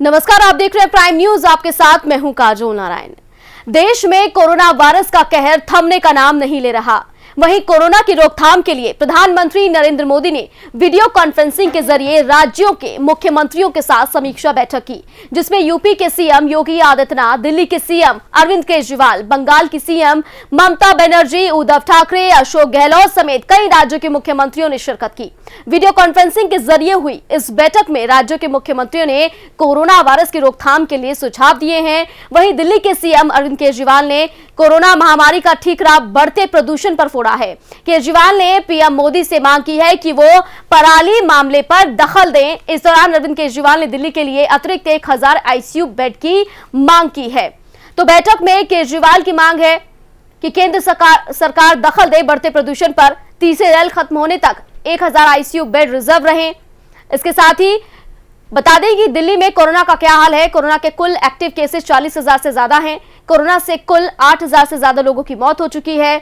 नमस्कार, आप देख रहे हैं प्राइम न्यूज। आपके साथ मैं हूं काजोल नारायण। देश में कोरोना वायरस का कहर थमने का नाम नहीं ले रहा। वहीं कोरोना की रोकथाम के लिए प्रधानमंत्री नरेंद्र मोदी ने वीडियो कॉन्फ्रेंसिंग के जरिए राज्यों के मुख्यमंत्रियों के साथ समीक्षा बैठक की, जिसमें यूपी के सीएम योगी आदित्यनाथ, दिल्ली के सीएम अरविंद केजरीवाल, बंगाल की सीएम ममता बनर्जी, उद्धव ठाकरे, अशोक गहलोत समेत कई राज्यों के मुख्यमंत्रियों ने शिरकत की। वीडियो कॉन्फ्रेंसिंग के जरिए हुई इस बैठक में राज्यों के मुख्यमंत्रियों ने कोरोना वायरस की रोकथाम के लिए सुझाव दिए हैं। वहीं दिल्ली के सीएम अरविंद केजरीवाल ने कोरोना महामारी का ठीकरा बढ़ते प्रदूषण पर फोड़ा है। केजरीवाल ने पीएम मोदी से मांग की है कि वो पराली मामले पर दखल दें। इस दौरान अरविंद केजरीवाल ने दिल्ली के लिए अतिरिक्त 1000 आईसीयू बेड की मांग की है। तो बैठक में केजरीवाल की मांग है कि केंद्र सरकार दखल दे बढ़ते प्रदूषण पर। तीसरे रेल खत्म होने तक 1000 आईसीयू बेड रिजर्व रहें। इसके साथ ही बता दें कि दिल्ली में कोरोना का क्या हाल है। कोरोना के कुल एक्टिव केसेस 40,000 से ज्यादा हैं। कोरोना से कुल 8,000 से ज्यादा लोगों की मौत हो चुकी है।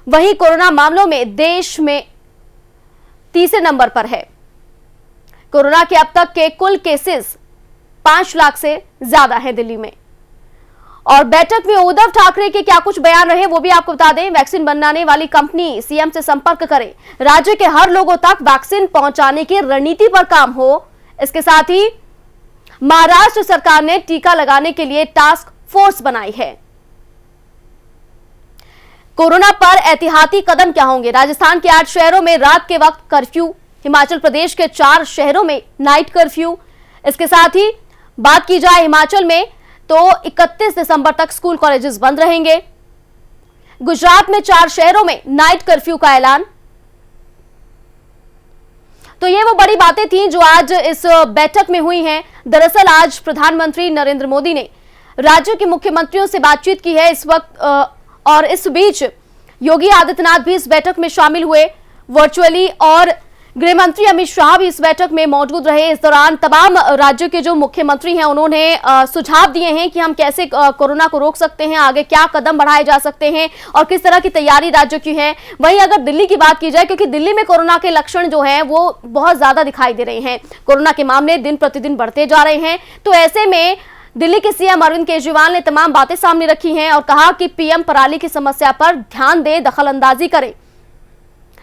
वहीं कोरोना मामलों में देश में तीसरे नंबर पर है। कोरोना के अब तक के कुल केसेस 5 लाख से ज्यादा है दिल्ली में। और बैठक में उद्धव ठाकरे के क्या कुछ बयान रहे वो भी आपको बता दें। वैक्सीन बनाने वाली कंपनी सीएम से संपर्क करे, राज्य के हर लोगों तक वैक्सीन पहुंचाने की रणनीति पर काम हो। इसके साथ ही महाराष्ट्र सरकार ने टीका लगाने के लिए टास्क फोर्स बनाई है। कोरोना पर एहतियाती कदम क्या होंगे? राजस्थान के 8 शहरों में रात के वक्त कर्फ्यू, हिमाचल प्रदेश के 4 शहरों में नाइट कर्फ्यू। इसके साथ ही बात की जाए हिमाचल में तो 31 दिसंबर तक स्कूल कॉलेजेस बंद रहेंगे। गुजरात में 4 शहरों में नाइट कर्फ्यू का ऐलान। तो ये वो बड़ी बातें थीं जो आज इस बैठक में हुई हैं। दरअसल आज प्रधानमंत्री नरेंद्र मोदी ने राज्यों के मुख्यमंत्रियों से बातचीत की है इस वक्त, और इस बीच योगी आदित्यनाथ भी इस बैठक में शामिल हुए वर्चुअली, और गृह मंत्री अमित शाह भी इस बैठक में मौजूद रहे। इस दौरान तमाम राज्यों के जो मुख्यमंत्री हैं उन्होंने सुझाव दिए हैं कि हम कैसे कोरोना को रोक सकते हैं, आगे क्या कदम बढ़ाए जा सकते हैं और किस तरह की तैयारी राज्यों की है। वहीं अगर दिल्ली की बात की जाए, क्योंकि दिल्ली में कोरोना के लक्षण जो हैं वो बहुत ज्यादा दिखाई दे रहे हैं, कोरोना के मामले दिन प्रतिदिन बढ़ते जा रहे हैं। तो ऐसे में दिल्ली के सीएम अरविंद केजरीवाल ने तमाम बातें सामने रखी हैं और कहा कि पीएम पराली की समस्या पर ध्यान दे, दखलंदाजी करें।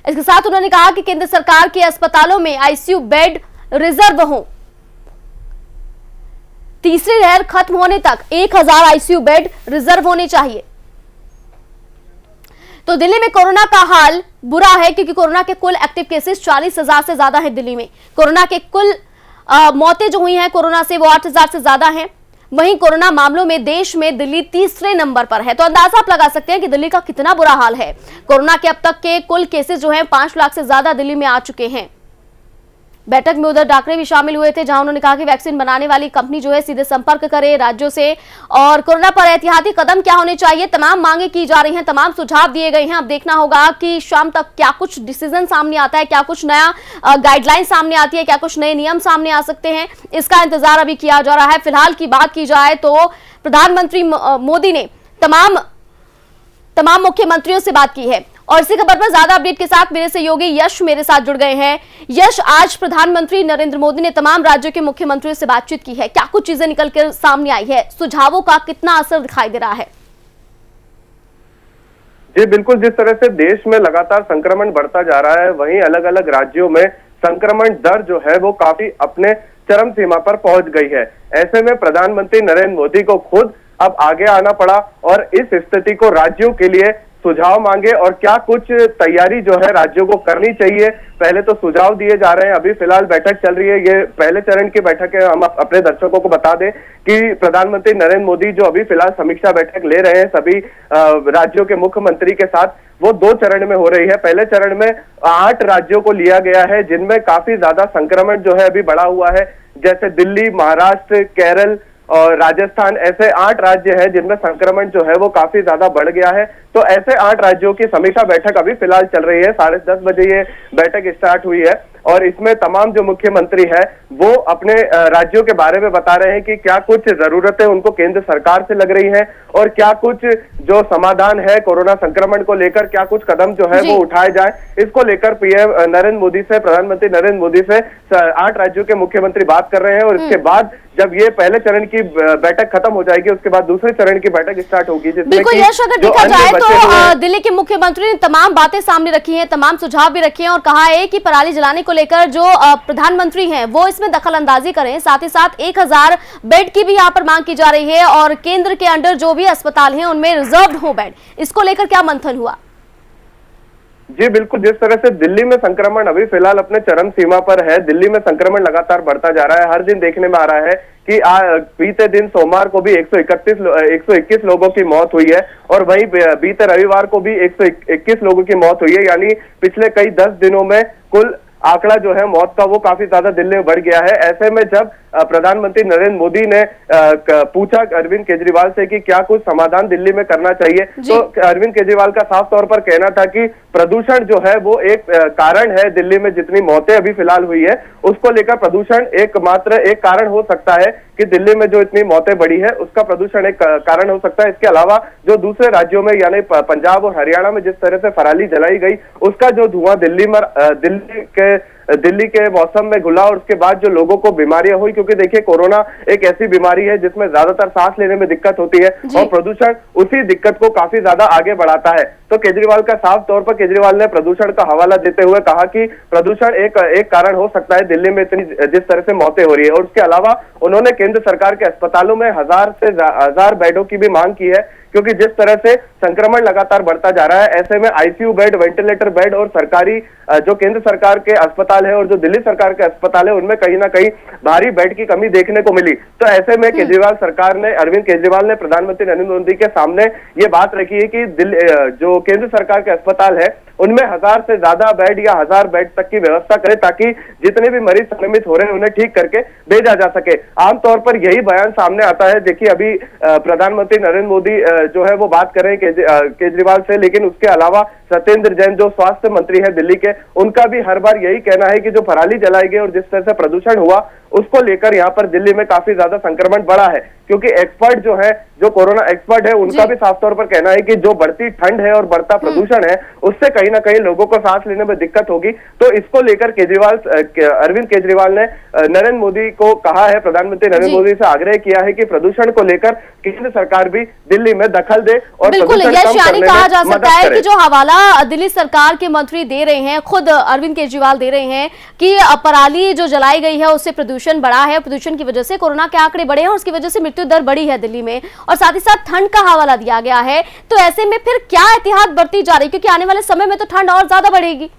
इसके साथ उन्होंने कहा कि केंद्र सरकार के अस्पतालों में आईसीयू बेड रिजर्व हो। तीसरी लहर खत्म होने तक 1000 आईसीयू बेड रिजर्व होने चाहिए। तो दिल्ली में कोरोना का हाल बुरा है, क्योंकि कोरोना के कुल एक्टिव केसेस 40,000 से ज्यादा है दिल्ली में। कोरोना के कुल मौतें जो हुई हैं कोरोना से वो 8,000 से ज्यादा हैं। वहीं कोरोना मामलों में देश में दिल्ली तीसरे नंबर पर है। तो अंदाजा आप लगा सकते हैं कि दिल्ली का कितना बुरा हाल है। कोरोना के अब तक के कुल केसेस जो हैं 5 लाख से ज्यादा दिल्ली में आ चुके हैं। बैठक में उद्धव ठाकरे भी शामिल हुए थे, जहां उन्होंने कहा कि वैक्सीन बनाने वाली कंपनी जो है सीधे संपर्क करे राज्यों से, और कोरोना पर एहतियाती कदम क्या होने चाहिए, तमाम मांगे की जा रही हैं, तमाम सुझाव दिए गए हैं। अब देखना होगा कि शाम तक क्या कुछ डिसीजन सामने आता है, क्या कुछ नया गाइडलाइन सामने आती है, क्या कुछ नए नियम सामने आ सकते हैं, इसका इंतजार अभी किया जा रहा है। फिलहाल की बात की जाए तो प्रधानमंत्री मोदी ने तमाम मुख्यमंत्रियों से बात की है। और इसी खबर पर ज्यादा अपडेट के साथ मेरे सहयोगी यश मेरे साथ जुड़ गए हैं। यश, आज प्रधानमंत्री नरेंद्र मोदी ने तमाम राज्यों के मुख्यमंत्रियों से बातचीत की है, क्या कुछ चीजें निकल कर सामने आई है, सुझावों का कितना असर दिखाई दे रहा है? जी बिल्कुल, जिस तरह से देश में लगातार संक्रमण बढ़ता जा रहा है, वहीं अलग अलग राज्यों में संक्रमण दर जो है वो काफी अपने चरम सीमा पर पहुंच गई है। ऐसे में प्रधानमंत्री नरेंद्र मोदी को खुद अब आगे आना पड़ा और इस स्थिति को राज्यों के लिए सुझाव मांगे और क्या कुछ तैयारी जो है राज्यों को करनी चाहिए, पहले तो सुझाव दिए जा रहे हैं। अभी फिलहाल बैठक चल रही है, ये पहले चरण की बैठक है। हम अपने दर्शकों को बता दें कि प्रधानमंत्री नरेंद्र मोदी जो अभी फिलहाल समीक्षा बैठक ले रहे हैं सभी राज्यों के मुख्यमंत्री के साथ, वो 2 चरण में हो रही है। पहले चरण में 8 राज्यों को लिया गया है जिनमें काफी ज्यादा संक्रमण जो है अभी बढ़ा हुआ है, जैसे दिल्ली, महाराष्ट्र, केरल, और राजस्थान, ऐसे 8 राज्य हैं जिनमें संक्रमण जो है वो काफी ज्यादा बढ़ गया है। तो ऐसे 8 राज्यों की समीक्षा बैठक अभी फिलहाल चल रही है। 10:30 बजे ये बैठक स्टार्ट हुई है और इसमें तमाम जो मुख्यमंत्री है वो अपने राज्यों के बारे में बता रहे हैं कि क्या कुछ जरूरतें उनको केंद्र सरकार से लग रही हैं और क्या कुछ जो समाधान है कोरोना संक्रमण को लेकर, क्या कुछ कदम जो है वो उठाए जाए। इसको लेकर पीएम नरेंद्र मोदी से, प्रधानमंत्री नरेंद्र मोदी से 8 राज्यों के मुख्यमंत्री बात कर रहे हैं और इसके बाद जब ये पहले चरण की बैठक खत्म हो जाएगी उसके बाद दूसरे चरण की बैठक स्टार्ट होगी। बिल्कुल यश, अगर देखा जाए तो दिल्ली के मुख्यमंत्री ने तमाम बातें सामने रखी हैं, तमाम सुझाव भी रखे हैं और कहा है कि पराली जलाने को लेकर जो प्रधानमंत्री हैं वो इसमें दखल अंदाजी करें। साथ ही साथ 1000 बेड की भी यहाँ पर मांग की जा रही है और केंद्र के अंडर जो भी अस्पताल हैं उनमें रिजर्व्ड हो बेड। इसको लेकर क्या मंथन हुआ? जी बिल्कुल, जिस तरह से दिल्ली में संक्रमण अभी फिलहाल अपने चरम सीमा पर है, दिल्ली में संक्रमण लगातार बढ़ता जा रहा है। हर दिन देखने में आ रहा है कि बीते दिन सोमवार को भी 121 लोगों की मौत हुई है और वहीं बीते रविवार को भी 121 लोगों की मौत हुई है। यानी पिछले कई 10 दिनों में कुल आंकड़ा जो है मौत का वो काफी ज्यादा दिल्ली में बढ़ गया है। ऐसे में जब प्रधानमंत्री नरेंद्र मोदी ने पूछा अरविंद केजरीवाल से कि क्या कुछ समाधान दिल्ली में करना चाहिए, तो अरविंद केजरीवाल का साफ तौर पर कहना था कि प्रदूषण जो है वो एक कारण है। दिल्ली में जितनी मौतें अभी फिलहाल हुई है उसको लेकर प्रदूषण एकमात्र एक कारण हो सकता है कि दिल्ली में जो इतनी मौतें बढ़ी है उसका प्रदूषण एक कारण हो सकता है। इसके अलावा जो दूसरे राज्यों में यानी पंजाब और हरियाणा में जिस तरह से पराली जलाई गई उसका जो धुआं दिल्ली के मौसम में घुला और उसके बाद जो लोगों को बीमारियां हुई, क्योंकि देखिए कोरोना एक ऐसी बीमारी है जिसमें ज्यादातर सांस लेने में दिक्कत होती है और प्रदूषण उसी दिक्कत को काफी ज्यादा आगे बढ़ाता है। तो केजरीवाल का साफ तौर पर केजरीवाल ने प्रदूषण का हवाला देते हुए कहा कि प्रदूषण एक कारण हो सकता है दिल्ली में इतनी जिस तरह से मौतें हो रही है। और उसके अलावा उन्होंने केंद्र सरकार के अस्पतालों में 1000 बेडों की भी मांग की है, क्योंकि जिस तरह से संक्रमण लगातार बढ़ता जा रहा है ऐसे में आईसीयू बेड, वेंटिलेटर बेड और सरकारी जो केंद्र सरकार के अस्पताल है और जो दिल्ली सरकार के अस्पताल है उनमें कहीं ना कहीं भारी बेड की कमी देखने को मिली। तो ऐसे में केजरीवाल सरकार ने, अरविंद केजरीवाल ने प्रधानमंत्री नरेंद्र मोदी के सामने ये बात रखी है कि जो केंद्र सरकार के अस्पताल है उनमें 1000 से ज्यादा बेड या 1000 बेड तक की व्यवस्था करे ताकि जितने भी मरीज संक्रमित हो रहे हैं उन्हें ठीक करके भेजा जा सके। आमतौर पर यही बयान सामने आता है। देखिए अभी प्रधानमंत्री नरेंद्र मोदी जो है वो बात कर रहे हैं केजरीवाल से, लेकिन उसके अलावा सत्येंद्र जैन जो स्वास्थ्य मंत्री है दिल्ली के, उनका भी हर बार यही कहना है कि जो पराली जलाई गई और जिस तरह से प्रदूषण हुआ उसको लेकर यहाँ पर दिल्ली में काफी ज्यादा संक्रमण बढ़ा है। क्योंकि एक्सपर्ट जो है, जो कोरोना एक्सपर्ट है, उनका भी साफ तौर पर कहना है कि जो बढ़ती ठंड है और बढ़ता प्रदूषण है उससे कहीं ना कहीं लोगों को सांस लेने में दिक्कत होगी। तो इसको लेकर अरविंद केजरीवाल ने नरेंद्र मोदी को कहा है, प्रधानमंत्री नरेंद्र मोदी से आग्रह किया है कि प्रदूषण को लेकर केंद्र सरकार भी दिल्ली में दखल दे और बिल्कुल यश, यानी कहा जा सकता है कि जो हवाला दिल्ली सरकार के मंत्री दे रहे हैं, खुद अरविंद केजरीवाल दे रहे हैं कि पराली जो जलाई गई है उससे प्रदूषण बढ़ा है, प्रदूषण की वजह से कोरोना के आंकड़े बढ़े हैं और उसकी वजह से मृत्यु दर बढ़ी है दिल्ली में, और साथ ही साथ ठंड का हवाला दिया गया है। तो ऐसे में फिर क्या एहतियात बरती जा रही है, क्योंकि आने वाले समय में तो ठंड और ज्यादा बढ़ेगी?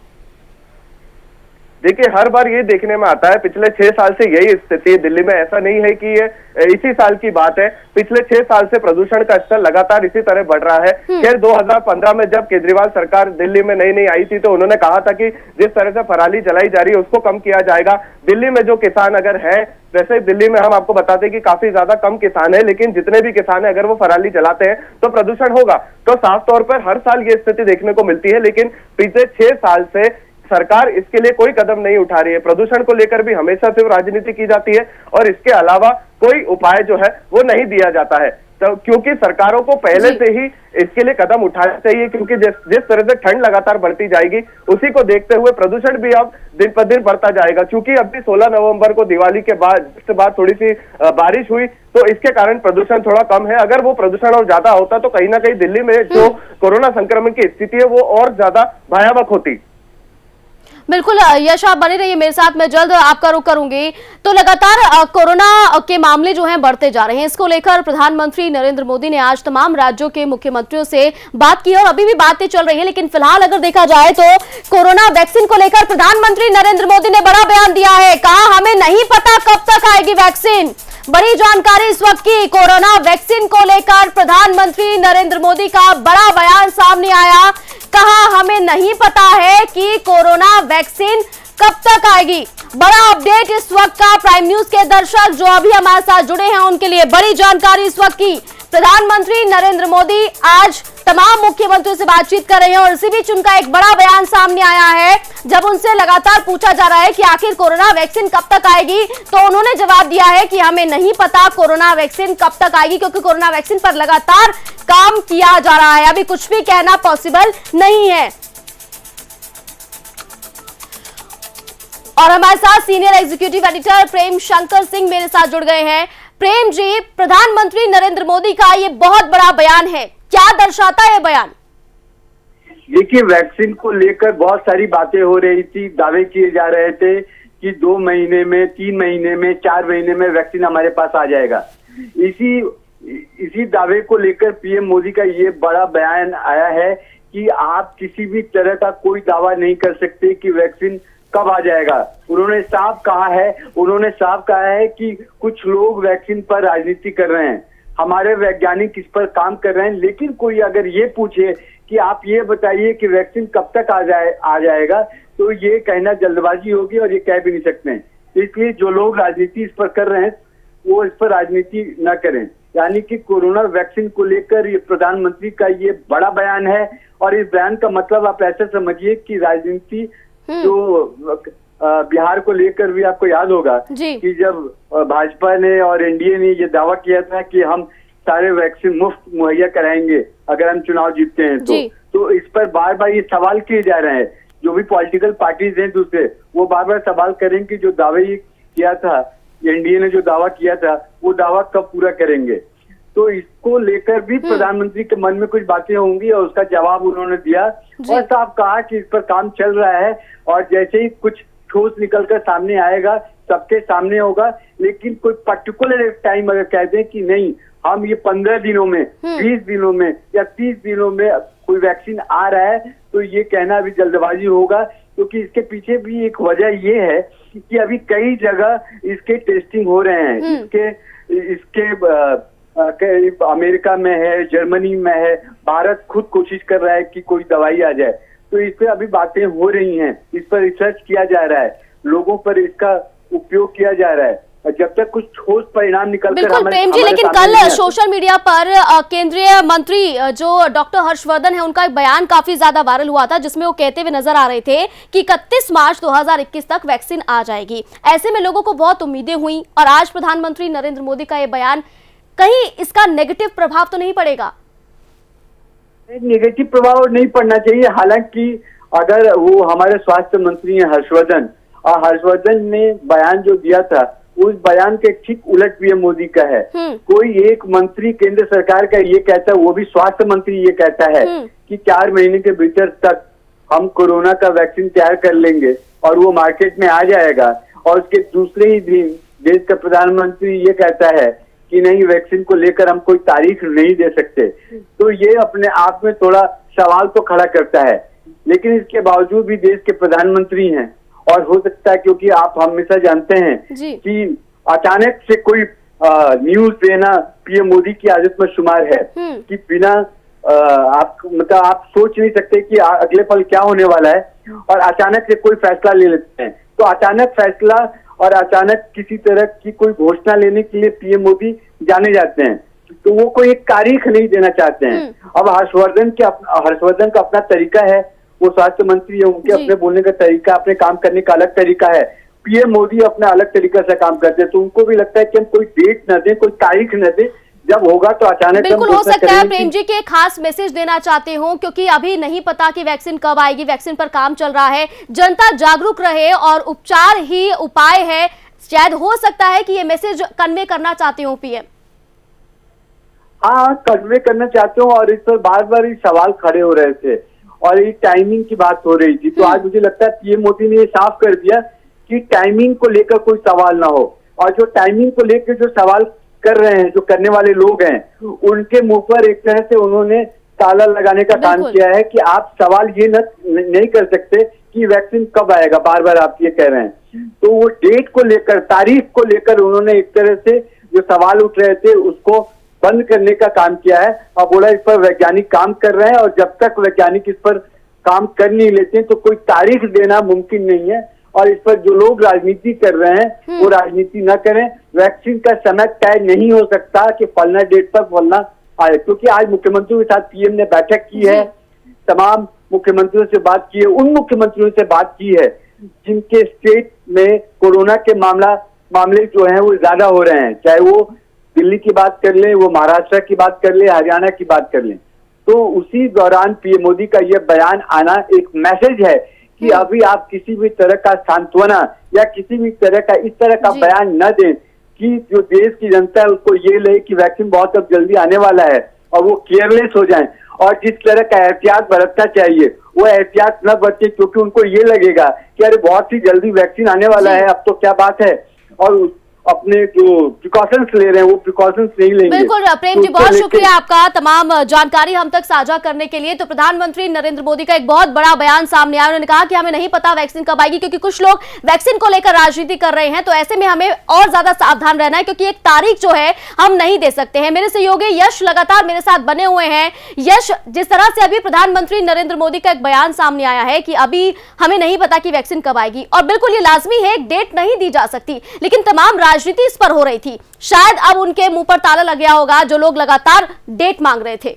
देखिए हर बार ये देखने में आता है, पिछले 6 साल से यही स्थिति है दिल्ली में। ऐसा नहीं है कि ये इसी साल की बात है, पिछले 6 साल से प्रदूषण का स्तर लगातार इसी तरह बढ़ रहा है। खैर 2015 में जब केजरीवाल सरकार दिल्ली में नई आई थी तो उन्होंने कहा था कि जिस तरह से पराली जलाई जा रही है उसको कम किया जाएगा। दिल्ली में जो किसान अगर है, वैसे दिल्ली में हम आपको बताते हैं कि काफी ज्यादा कम किसान है, लेकिन जितने भी किसान है अगर वो पराली जलाते हैं तो प्रदूषण होगा। तो साफ तौर पर हर साल ये स्थिति देखने को मिलती है, लेकिन पिछले 6 साल से सरकार इसके लिए कोई कदम नहीं उठा रही है। प्रदूषण को लेकर भी हमेशा सिर्फ राजनीति की जाती है और इसके अलावा कोई उपाय जो है वो नहीं दिया जाता है। तो क्योंकि सरकारों को पहले से ही इसके लिए कदम उठाना चाहिए, क्योंकि जिस तरह से ठंड लगातार बढ़ती जाएगी उसी को देखते हुए प्रदूषण भी अब दिन पर दिन बढ़ता जाएगा। क्योंकि अभी 16 नवंबर को दिवाली के बाद थोड़ी सी बारिश हुई तो इसके कारण प्रदूषण थोड़ा कम है। अगर वो प्रदूषण और ज्यादा होता तो कहीं ना कहीं दिल्ली में जो कोरोना संक्रमण की स्थिति है वो और ज्यादा भयावह होती। बिल्कुल यश, आप बने रहिए मेरे साथ, मैं जल्द आपका रुख करूंगी। तो लगातार कोरोना के मामले जो हैं बढ़ते जा रहे हैं, इसको लेकर प्रधानमंत्री नरेंद्र मोदी ने आज तमाम राज्यों के मुख्यमंत्रियों से बात की और अभी भी बातें चल रही हैं। लेकिन फिलहाल अगर देखा जाए तो कोरोना वैक्सीन को लेकर प्रधानमंत्री नरेंद्र मोदी ने बड़ा बयान दिया है। कहा हमें नहीं पता कब तक आएगी वैक्सीन। बड़ी जानकारी इस वक्त की कोरोना वैक्सीन को लेकर प्रधानमंत्री नरेंद्र मोदी का बड़ा बयान सामने आया। कहा हमें नहीं पता है कि कोरोना वैक्सीन कब तक आएगी? बड़ा अपडेट इस वक्त का प्राइम न्यूज के दर्शक जो अभी हमारे साथ जुड़े हैं उनके लिए बड़ी जानकारी इस वक्त की। प्रधानमंत्री नरेंद्र मोदी आज तमाम मुख्यमंत्रियों से बातचीत कर रहे हैं और इसी बीच उनका एक बड़ा बयान सामने आया है। जब उनसे लगातार पूछा जा रहा है कि आखिर कोरोना वैक्सीन कब तक आएगी, तो उन्होंने जवाब दिया है कि हमें नहीं पता कोरोना वैक्सीन कब तक आएगी, क्योंकि कोरोना वैक्सीन पर लगातार काम किया जा रहा है। अभी कुछ भी कहना पॉसिबल नहीं है। और हमारे साथ senior executive editor Prem Shankar Singh मेरे साथ जुड़ गए हैं। प्रेम जी, प्रधानमंत्री नरेंद्र मोदी का ये बहुत बड़ा बयान है, क्या दर्शाता है बयान? देखिए, वैक्सीन को लेकर बहुत सारी बातें हो रही थी, दावे किए जा रहे थे कि 2 महीने में, 3 महीने में, 4 महीने में वैक्सीन हमारे पास आ जाएगा। इसी दावे को लेकर पीएम मोदी का ये बड़ा बयान आया है कि आप किसी भी तरह का कोई दावा नहीं कर सकते कि वैक्सीन कब आ जाएगा। उन्होंने साफ कहा है कि कुछ लोग वैक्सीन पर राजनीति कर रहे हैं, हमारे वैज्ञानिक इस पर काम कर रहे हैं, लेकिन कोई अगर ये पूछे कि आप ये बताइए कि वैक्सीन कब तक आ जाएगा, तो ये कहना जल्दबाजी होगी और ये कह भी नहीं सकते हैं। इसलिए जो लोग राजनीति इस पर कर रहे हैं वो इस पर राजनीति न करें। यानी कि कोरोना वैक्सीन को लेकर ये प्रधानमंत्री का ये बड़ा बयान है और इस बयान का मतलब आप ऐसे समझिए कि राजनीति जो बिहार को लेकर भी आपको याद होगा कि जब भाजपा ने और एनडीए ने ये दावा किया था कि हम सारे वैक्सीन मुफ्त मुहैया कराएंगे अगर हम चुनाव जीतते हैं तो इस पर बार बार ये सवाल किए जा रहे हैं। जो भी पॉलिटिकल पार्टीज हैं दूसरे, वो बार बार सवाल करें कि जो दावे किया था, एनडीए ने जो दावा किया था, वो दावा कब पूरा करेंगे। तो इसको लेकर भी प्रधानमंत्री के मन में कुछ बातें होंगी और उसका जवाब उन्होंने दिया और साफ कहा कि इस पर काम चल रहा है और जैसे ही कुछ ठोस निकलकर सामने आएगा सबके सामने होगा। लेकिन कोई पर्टिकुलर टाइम अगर कह दें कि नहीं, हम ये 15 दिनों में, 20 दिनों में या 30 दिनों में कोई वैक्सीन आ रहा है, तो ये कहना अभी जल्दबाजी होगा, क्योंकि इसके पीछे भी एक वजह ये है कि अभी कई जगह इसके टेस्टिंग हो रहे हैं। इसके अमेरिका में है, जर्मनी में है, भारत खुद कोशिश कर रहा है कि कोई दवाई आ जाए। तो इस पे अभी बातें हो रही हैं, इस पर रिसर्च किया जा रहा है, लोगों पर इसका उपयोग किया जा रहा है। जब तक कुछ ठोस परिणाम निकल कर बिल्कुल प्रेम जी, लेकिन कल सोशल मीडिया पर केंद्रीय मंत्री जो डॉक्टर हर्षवर्धन है, उनका एक बयान काफी ज्यादा वायरल हुआ था जिसमें वो कहते हुए नजर आ रहे थे कि 31 मार्च 2021 तक वैक्सीन आ जाएगी। ऐसे में लोगों को बहुत उम्मीदें हुई और आज प्रधानमंत्री नरेंद्र मोदी का ये बयान, कहीं इसका नेगेटिव प्रभाव तो नहीं पड़ेगा? नेगेटिव प्रभाव नहीं पड़ना चाहिए। हालांकि अगर वो हमारे स्वास्थ्य मंत्री हैं हर्षवर्धन, और हर्षवर्धन ने बयान जो दिया था उस बयान के ठीक उलट पीएम मोदी का है। कोई एक मंत्री केंद्र सरकार का ये कहता है, वो भी स्वास्थ्य मंत्री ये कहता है कि 4 महीने के भीतर तक हम कोरोना का वैक्सीन तैयार कर लेंगे और वो मार्केट में आ जाएगा, और उसके दूसरे ही दिन देश का प्रधानमंत्री ये कहता है कि नहीं, वैक्सीन को लेकर हम कोई तारीख नहीं दे सकते। तो ये अपने आप में थोड़ा सवाल तो खड़ा करता है। लेकिन इसके बावजूद भी देश के प्रधानमंत्री हैं और हो सकता है, क्योंकि आप हमेशा जानते हैं कि अचानक से कोई न्यूज देना पीएम मोदी की आदत में शुमार है कि बिना आप सोच नहीं सकते कि अगले पल क्या होने वाला है और अचानक से कोई फैसला ले लेते हैं। तो अचानक फैसला और अचानक किसी तरह की कोई घोषणा लेने के लिए पीएम मोदी जाने जाते हैं, तो वो कोई एक तारीख नहीं देना चाहते हैं। अब हर्षवर्धन का अपना तरीका है, वो स्वास्थ्य मंत्री है, उनके अपने बोलने का तरीका, अपने काम करने का अलग तरीका है। पीएम मोदी अपना अलग तरीका से काम करते हैं, तो उनको भी लगता है कि हम कोई डेट न दें, कोई तारीख न दें, जब होगा तो अचानक। बिल्कुल हो सकता है प्रेम जी के खास मैसेज देना चाहते हो, क्योंकि अभी नहीं पता कि वैक्सीन कब आएगी, वैक्सीन पर काम चल रहा है, जनता जागरूक रहे और उपचार ही उपाय है। शायद हो सकता है कि ये मैसेज कन्वे करना चाहते हो पीएम। हाँ, कन्वे करना चाहते हो और इस पर बार बार सवाल खड़े हो रहे थे और ये टाइमिंग की बात हो रही थी। तो आज मुझे लगता है पीएम मोदी ने ये साफ कर दिया कि टाइमिंग को लेकर कोई सवाल ना हो, और जो टाइमिंग को लेकर जो सवाल कर रहे हैं, जो करने वाले लोग हैं, उनके मुंह पर एक तरह से उन्होंने ताला लगाने का काम किया है कि आप सवाल ये नहीं कर सकते कि वैक्सीन कब आएगा, बार बार आप ये कह रहे हैं। तो वो डेट को लेकर, तारीख को लेकर उन्होंने एक तरह से जो सवाल उठ रहे थे उसको बंद करने का काम किया है और बोला इस पर वैज्ञानिक काम कर रहे हैं और जब तक वैज्ञानिक इस पर काम कर नहीं लेते तो कोई तारीख देना मुमकिन नहीं है। और इस पर जो लोग राजनीति कर रहे हैं वो राजनीति न करें। वैक्सीन का समय तय नहीं हो सकता कि फलना डेट पर फलना आए, क्योंकि आज मुख्यमंत्रियों के साथ पीएम ने बैठक की है, तमाम मुख्यमंत्रियों से बात की है, उन मुख्यमंत्रियों से बात की है जिनके स्टेट में कोरोना के मामले जो हैं वो ज्यादा हो रहे हैं, चाहे वो दिल्ली की बात कर लें, वो महाराष्ट्र की बात कर लें, हरियाणा की बात कर लें। तो उसी दौरान पीएम मोदी का यह बयान आना एक मैसेज है कि अभी आप किसी भी तरह का सांत्वना या किसी भी तरह का इस तरह का बयान न दें कि जो देश की जनता है उसको ये लगे कि वैक्सीन बहुत अब जल्दी आने वाला है और वो केयरलेस हो जाएं, और जिस तरह का एहतियात बरतना चाहिए वो एहतियात न बरते, क्योंकि उनको ये लगेगा कि अरे बहुत ही जल्दी वैक्सीन आने वाला है, अब तो क्या बात है, और अपने जो प्रिकॉशंस ले रहे हैं वो प्रिकॉशंस नहीं लेंगे। बिल्कुल प्रेम जी, बहुत शुक्रिया आपका तमाम जानकारी हम तक साझा करने के लिए। तो प्रधानमंत्री नरेंद्र मोदी का एक बहुत बड़ा बयान सामने आया, उन्होंने कहा कि हमें नहीं पता वैक्सीन कब आएगी, क्योंकि कुछ लोग वैक्सीन को लेकर राजनीति कर रहे हैं, तो ऐसे में हमें और ज्यादा सावधान रहना है, क्योंकि एक तारीख जो है हम नहीं दे सकते हैं। मेरे सहयोगी यश लगातार मेरे साथ बने हुए हैं। यश, जिस तरह से अभी प्रधानमंत्री नरेंद्र मोदी का एक बयान सामने आया है कि अभी हमें नहीं पता कि वैक्सीन कब आएगी, और बिल्कुल ये लाजमी है, एक डेट नहीं दी जा सकती, लेकिन तमाम राजनीति इस पर हो रही थी। शायद अब उनके मुंह पर ताला लग गया होगा, जो लोग लगातार डेट मांग रहे थे।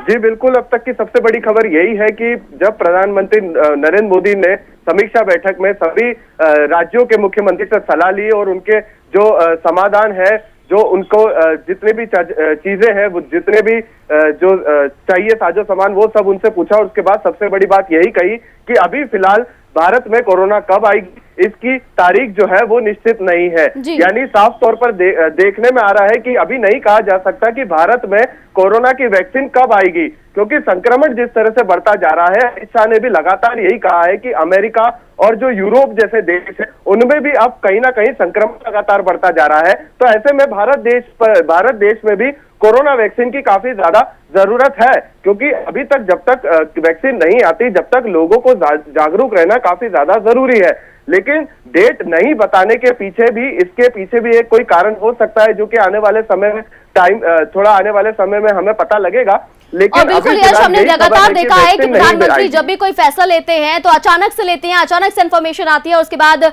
जी बिल्कुल, अब तक की सबसे बड़ी खबर यही है कि जब प्रधानमंत्री नरेंद्र मोदी ने समीक्षा बैठक में सभी राज्यों के मुख्यमंत्री से सलाह ली और उनके जो समाधान है, जो उनको जितने भी चीजें हैं, वो जितने भी जो चाहिए साजो सामान, वो सब उनसे पूछा, और उसके बाद सबसे बड़ी बात यही कही कि अभी फिलहाल भारत में कोरोना कब आएगी इसकी तारीख जो है वो निश्चित नहीं है। यानी साफ तौर पर देखने में आ रहा है कि अभी नहीं कहा जा सकता कि भारत में कोरोना की वैक्सीन कब आएगी, क्योंकि संक्रमण जिस तरह से बढ़ता जा रहा है। अमित शाह ने भी लगातार यही कहा है कि अमेरिका और जो यूरोप जैसे देश है उनमें भी अब कहीं ना कहीं संक्रमण लगातार बढ़ता जा रहा है। तो ऐसे में भारत देश में भी कोरोना वैक्सीन की काफी ज्यादा जरूरत है, क्योंकि अभी तक जब तक वैक्सीन नहीं आती, जब तक लोगों को जागरूक रहना काफी ज्यादा जरूरी है। लेकिन डेट नहीं बताने के पीछे भी, इसके पीछे भी एक कोई कारण हो सकता है, जो कि आने वाले समय में थोड़ा आने वाले समय में हमें पता लगेगा। लेकिन और बिल्कुल यश, हमने लगातार देखा है कि प्रधानमंत्री जब भी कोई फैसला लेते हैं तो अचानक से लेते हैं, अचानक से इन्फॉर्मेशन आती है और उसके बाद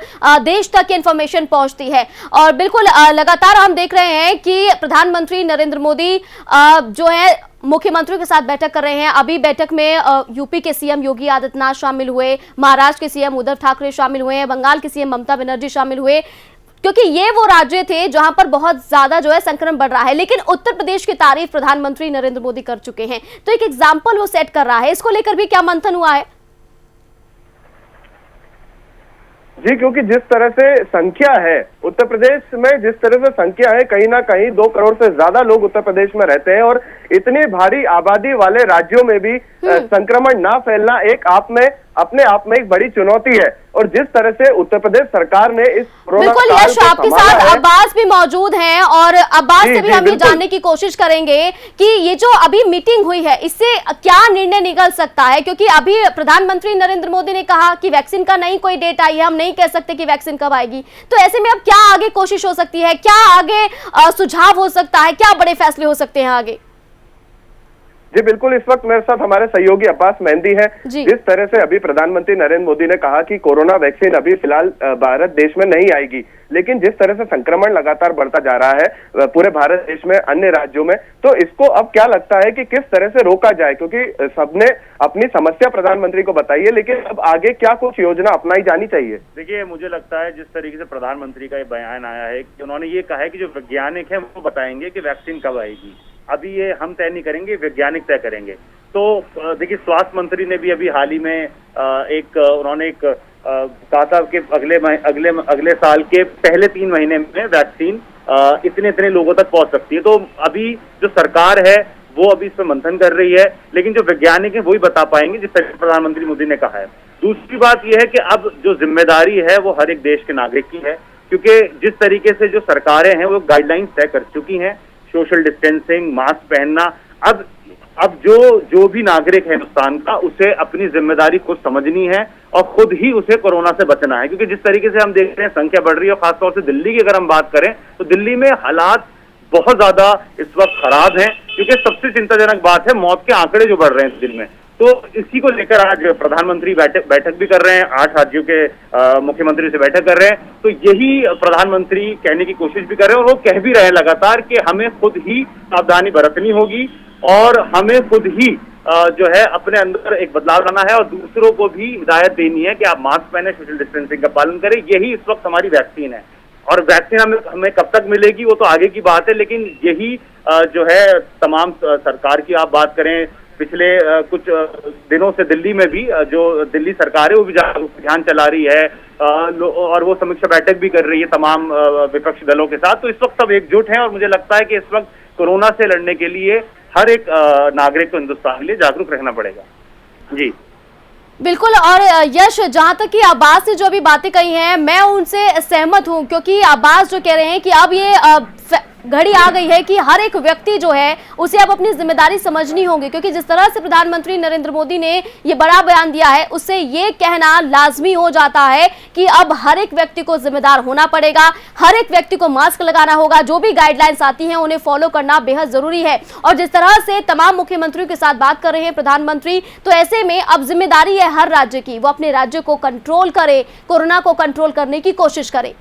देश तक इन्फॉर्मेशन पहुंचती है। और बिल्कुल लगातार हम देख रहे हैं कि प्रधानमंत्री नरेंद्र मोदी जो है मुख्यमंत्रियों के साथ बैठक कर रहे हैं। अभी बैठक में यूपी के सीएम योगी आदित्यनाथ शामिल हुए, महाराष्ट्र के सीएम उद्धव ठाकरे शामिल हुए हैं, बंगाल के सीएम ममता बनर्जी शामिल हुए, क्योंकि ये वो राज्य थे जहां पर बहुत ज्यादा जो है संक्रमण बढ़ रहा है। लेकिन उत्तर प्रदेश की तारीफ प्रधानमंत्री नरेंद्र मोदी कर चुके हैं, तो एक एग्जाम्पल वो सेट कर रहा है। इसको लेकर भी क्या मंथन हुआ है? जी, क्योंकि जिस तरह से संख्या है उत्तर प्रदेश में, जिस तरह से संख्या है, कहीं ना कहीं 2 करोड़ से ज्यादा लोग उत्तर प्रदेश में रहते हैं, और इतनी भारी आबादी वाले राज्यों में भी संक्रमण ना फैलना अपने आप में एक बड़ी चुनौती है। और जिस तरह से उत्तर प्रदेश सरकार ने इस बिल्कुल यश, आपके साथ अब्बास भी मौजूद हैं, और अब्बास से भी हम ये जानने की कोशिश करेंगे कि ये जो अभी मीटिंग हुई है इससे क्या निर्णय निकल सकता है, क्योंकि अभी प्रधानमंत्री नरेंद्र मोदी ने कहा कि वैक्सीन का नहीं कोई डेट आई है, हम नहीं कह सकते कि वैक्सीन कब आएगी। तो ऐसे में अब क्या आगे कोशिश हो सकती है, क्या आगे सुझाव हो सकता है, क्या बड़े फैसले हो सकते हैं आगे? जी बिल्कुल, इस वक्त मेरे साथ हमारे सहयोगी अब्बास मेहंदी है। जिस तरह से अभी प्रधानमंत्री नरेंद्र मोदी ने कहा कि कोरोना वैक्सीन अभी फिलहाल भारत देश में नहीं आएगी, लेकिन जिस तरह से संक्रमण लगातार बढ़ता जा रहा है पूरे भारत देश में, अन्य राज्यों में, तो इसको अब क्या लगता है कि किस तरह से रोका जाए, क्योंकि सबने अपनी समस्या प्रधानमंत्री को बताई है, लेकिन अब आगे क्या कुछ योजना अपनाई जानी चाहिए? देखिए, मुझे लगता है जिस तरीके से प्रधानमंत्री का ये बयान आया है कि उन्होंने ये कहा है कि जो वैज्ञानिक है वो बताएंगे कि वैक्सीन कब आएगी, अभी ये हम तय नहीं करेंगे, वैज्ञानिक तय करेंगे। तो देखिए, स्वास्थ्य मंत्री ने भी अभी हाल ही में उन्होंने कहा था कि अगले साल के पहले 3 महीने में वैक्सीन इतने लोगों तक पहुंच सकती है। तो अभी जो सरकार है वो अभी इस पर मंथन कर रही है, लेकिन जो वैज्ञानिक है वही बता पाएंगे, जिस तरह प्रधानमंत्री मोदी ने कहा है। दूसरी बात यह है कि अब जो जिम्मेदारी है वो हर एक देश के नागरिक की है, क्योंकि जिस तरीके से जो सरकारें हैं वो गाइडलाइंस तय कर चुकी हैं, सोशल डिस्टेंसिंग, मास्क पहनना। अब जो भी नागरिक है हिंदुस्तान का, उसे अपनी जिम्मेदारी खुद समझनी है और खुद ही उसे कोरोना से बचना है, क्योंकि जिस तरीके से हम देख रहे हैं संख्या बढ़ रही है, और खासतौर से दिल्ली की अगर हम बात करें तो दिल्ली में हालात बहुत ज्यादा इस वक्त खराब हैं, क्योंकि सबसे चिंताजनक बात है मौत के आंकड़े जो बढ़ रहे हैं दिन में। तो इसी को लेकर आज प्रधानमंत्री बैठक भी कर रहे हैं, 8 राज्यों के मुख्यमंत्री से बैठक कर रहे हैं। तो यही प्रधानमंत्री कहने की कोशिश भी कर रहे हैं और वो कह भी रहे हैं लगातार कि हमें खुद ही सावधानी बरतनी होगी और हमें खुद ही जो है अपने अंदर एक बदलाव लाना है और दूसरों को भी हिदायत देनी है कि आप मास्क पहने, सोशल डिस्टेंसिंग का पालन करें। यही इस वक्त हमारी वैक्सीन है और वैक्सीन हमें कब तक मिलेगी वो तो आगे की बात है, लेकिन यही जो है तमाम सरकार की आप बात करें, पिछले कुछ दिनों से दिल्ली में भी जो दिल्ली सरकार है वो भी अभियान चला रही है और वो समीक्षा बैठक भी कर रही है तमाम विपक्षी दलों के साथ। तो इस वक्त सब एकजुट हैं और मुझे लगता है कि इस वक्त कोरोना से लड़ने के लिए हर एक नागरिक को हिंदुस्तान के लिए जागरूक रहना पड़ेगा। जी बिल्कुल। और यश, जहां तक कि अब्बास ने जो भी बातें कही हैं मैं उनसे सहमत हूं, क्योंकि अब्बास जो कह रहे हैं कि अब ये घड़ी आ गई है कि हर एक व्यक्ति जो है उसे अब अपनी जिम्मेदारी समझनी होगी, क्योंकि जिस तरह से प्रधानमंत्री नरेंद्र मोदी ने ये बड़ा बयान दिया है उससे ये कहना लाजमी हो जाता है कि अब हर एक व्यक्ति को जिम्मेदार होना पड़ेगा, हर एक व्यक्ति को मास्क लगाना होगा, जो भी गाइडलाइंस आती हैं उन्हें फॉलो करना बेहद जरूरी है। और जिस तरह से तमाम मुख्यमंत्रियों के साथ बात कर रहे हैं प्रधानमंत्री, तो ऐसे में अब जिम्मेदारी है हर राज्य की, वो अपने राज्य को कंट्रोल करे, कोरोना को कंट्रोल करने की कोशिश करे।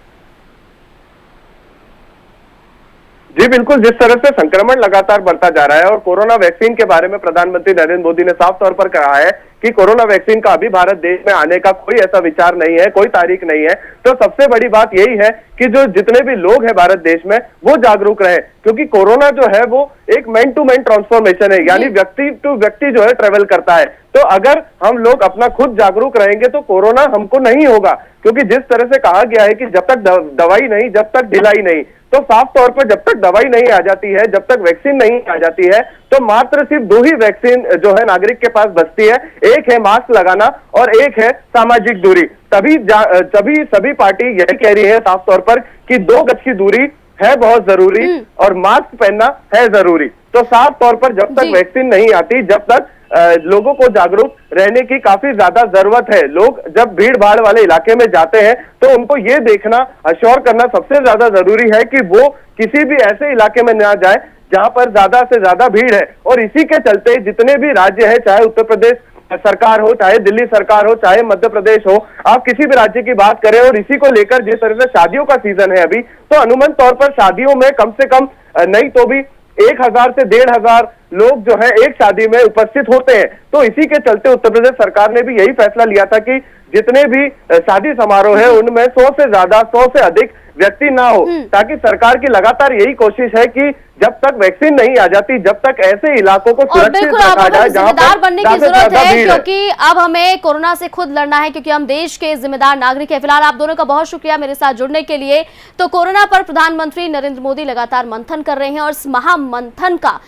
जी बिल्कुल, जिस तरह से संक्रमण लगातार बढ़ता जा रहा है और कोरोना वैक्सीन के बारे में प्रधानमंत्री नरेंद्र मोदी ने साफ तौर पर कहा है कि कोरोना वैक्सीन का अभी भारत देश में आने का कोई ऐसा विचार नहीं है, कोई तारीख नहीं है। तो सबसे बड़ी बात यही है कि जो जितने भी लोग हैं भारत देश में वो जागरूक रहे, क्योंकि कोरोना जो है वो एक मैन टू मैन ट्रांसफॉर्मेशन है, यानी व्यक्ति टू व्यक्ति जो है ट्रेवल करता है। तो अगर हम लोग अपना खुद जागरूक रहेंगे तो कोरोना हमको नहीं होगा, क्योंकि जिस तरह से कहा गया है कि जब तक दवाई नहीं, जब तक ढिलाई नहीं, तो साफ तौर पर जब तक दवाई नहीं आ जाती है, जब तक वैक्सीन नहीं आ जाती है, तो मात्र सिर्फ 2 ही वैक्सीन जो है नागरिक के पास बचती है। एक है मास्क लगाना और एक है सामाजिक दूरी। तभी सभी पार्टी यही कह रही है साफ तौर पर कि 2 गज की दूरी है बहुत जरूरी और मास्क पहनना है जरूरी। तो साफ तौर पर जब तक वैक्सीन नहीं आती, जब तक लोगों को जागरूक रहने की काफी ज्यादा जरूरत है। लोग जब भीड़ भाड़ वाले इलाके में जाते हैं तो उनको ये देखना, अश्योर करना सबसे ज्यादा जरूरी है कि वो किसी भी ऐसे इलाके में ना जाए जहां पर ज्यादा से ज्यादा भीड़ है। और इसी के चलते जितने भी राज्य हैं, चाहे उत्तर प्रदेश सरकार हो, चाहे दिल्ली सरकार हो, चाहे मध्य प्रदेश हो, आप किसी भी राज्य की बात करें, और इसी को लेकर जिस तरह से शादियों का सीजन है अभी, तो अनुमान तौर पर शादियों में कम से कम नहीं तो भी 1000 से 1500 लोग जो है एक शादी में उपस्थित होते हैं। तो इसी के चलते उत्तर प्रदेश सरकार ने भी यही फैसला लिया था कि जितने भी शादी समारोह है उनमें 100 से अधिक व्यक्ति ना हो, ताकि सरकार की लगातार यही कोशिश है कि जब तक वैक्सीन नहीं आ जाती, जब तक ऐसे इलाकों को सुरक्षित रखा जाए जहां पर बनने की जरूरत है, क्योंकि अब हमें कोरोना से खुद लड़ना है, क्योंकि हम देश के जिम्मेदार नागरिक हैं। फिलहाल आप दोनों का बहुत शुक्रिया मेरे साथ जुड़ने के लिए। तो कोरोना पर प्रधानमंत्री नरेंद्र मोदी लगातार मंथन कर रहे हैं और इस महामंथन का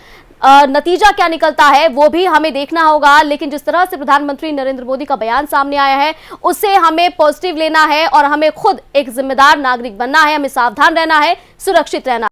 नतीजा क्या निकलता है वो भी हमें देखना होगा, लेकिन जिस तरह से प्रधानमंत्री नरेंद्र मोदी का बयान सामने आया है उससे हमें पॉजिटिव लेना है और हमें खुद एक जिम्मेदार नागरिक बनना है, हमें सावधान रहना है, सुरक्षित रहना है।